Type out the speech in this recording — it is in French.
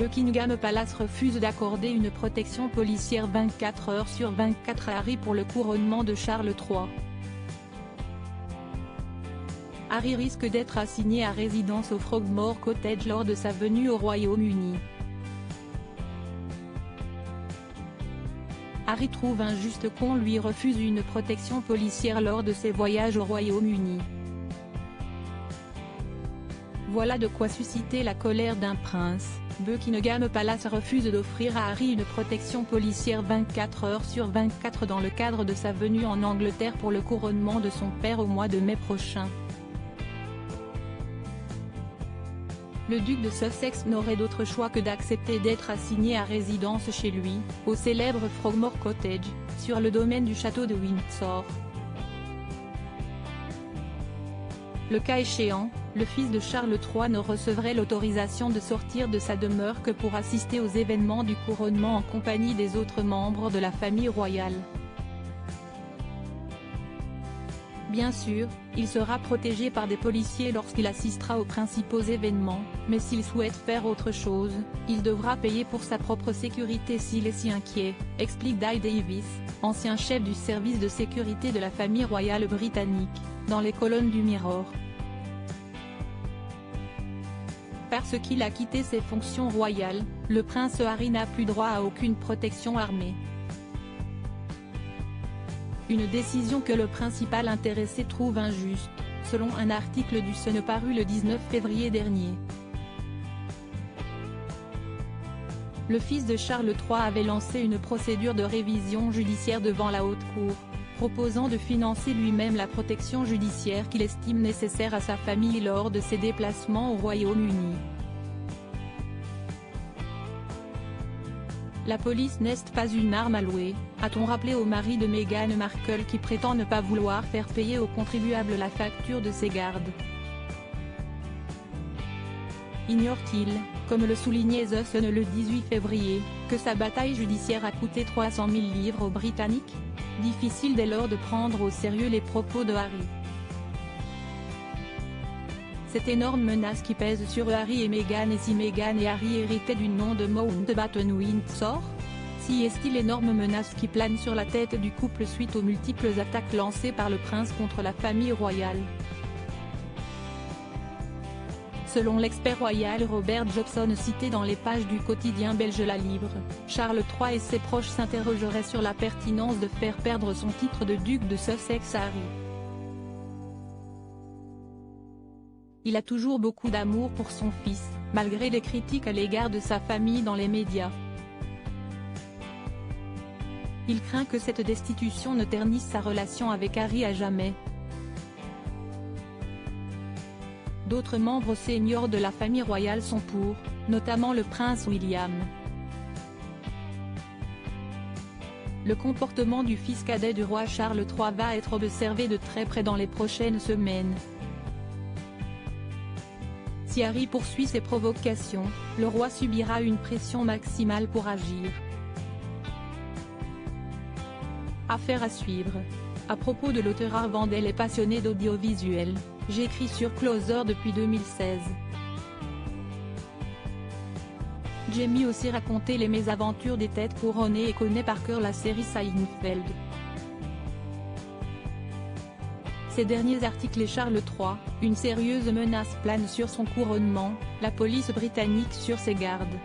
Buckingham Palace refuse d'accorder une protection policière 24 heures sur 24 à Harry pour le couronnement de Charles III. Harry risque d'être assigné à résidence au Frogmore Cottage lors de sa venue au Royaume-Uni. Harry trouve injuste qu'on lui refuse une protection policière lors de ses voyages au Royaume-Uni. Voilà de quoi susciter la colère d'un prince. Buckingham Palace refuse d'offrir à Harry une protection policière 24 heures sur 24 dans le cadre de sa venue en Angleterre pour le couronnement de son père au mois de mai prochain. Le duc de Sussex n'aurait d'autre choix que d'accepter d'être assigné à résidence chez lui, au célèbre Frogmore Cottage, sur le domaine du château de Windsor. Le cas échéant, le fils de Charles III ne recevrait l'autorisation de sortir de sa demeure que pour assister aux événements du couronnement en compagnie des autres membres de la famille royale. Bien sûr, il sera protégé par des policiers lorsqu'il assistera aux principaux événements, mais s'il souhaite faire autre chose, il devra payer pour sa propre sécurité s'il est si inquiet, explique Dai Davis, ancien chef du service de sécurité de la famille royale britannique, dans les colonnes du Mirror. Parce qu'il a quitté ses fonctions royales, le prince Harry n'a plus droit à aucune protection armée. Une décision que le principal intéressé trouve injuste, selon un article du Sun paru le 19 février dernier. Le fils de Charles III avait lancé une procédure de révision judiciaire devant la Haute Cour, proposant de financer lui-même la protection judiciaire qu'il estime nécessaire à sa famille lors de ses déplacements au Royaume-Uni. La police n'est pas une arme à louer, a-t-on rappelé au mari de Meghan Markle qui prétend ne pas vouloir faire payer aux contribuables la facture de ses gardes. Ignore-t-il, comme le soulignait The Sun le 18 février, que sa bataille judiciaire a coûté 300 000 livres aux Britanniques? Difficile dès lors de prendre au sérieux les propos de Harry. Cette énorme menace qui pèse sur Harry et Meghan, et si Meghan et Harry héritaient du nom de Mountbatten Windsor? Si est-il l'énorme menace qui plane sur la tête du couple suite aux multiples attaques lancées par le prince contre la famille royale? Selon l'expert royal Robert Jobson cité dans les pages du quotidien belge La Libre, Charles III et ses proches s'interrogeraient sur la pertinence de faire perdre son titre de duc de Sussex à Harry. Il a toujours beaucoup d'amour pour son fils, malgré les critiques à l'égard de sa famille dans les médias. Il craint que cette destitution ne ternisse sa relation avec Harry à jamais. D'autres membres seniors de la famille royale sont pour, notamment le prince William. Le comportement du fils cadet du roi Charles III va être observé de très près dans les prochaines semaines. Si Harry poursuit ses provocations, le roi subira une pression maximale pour agir. Affaire à suivre. À propos de l'auteur Arvandel et passionné d'audiovisuel, j'écris sur Closer depuis 2016. Jamie aussi raconté les mésaventures des têtes couronnées et connaît par cœur la série Seinfeld. Ces derniers articles et Charles III, une sérieuse menace plane sur son couronnement, la police britannique sur ses gardes.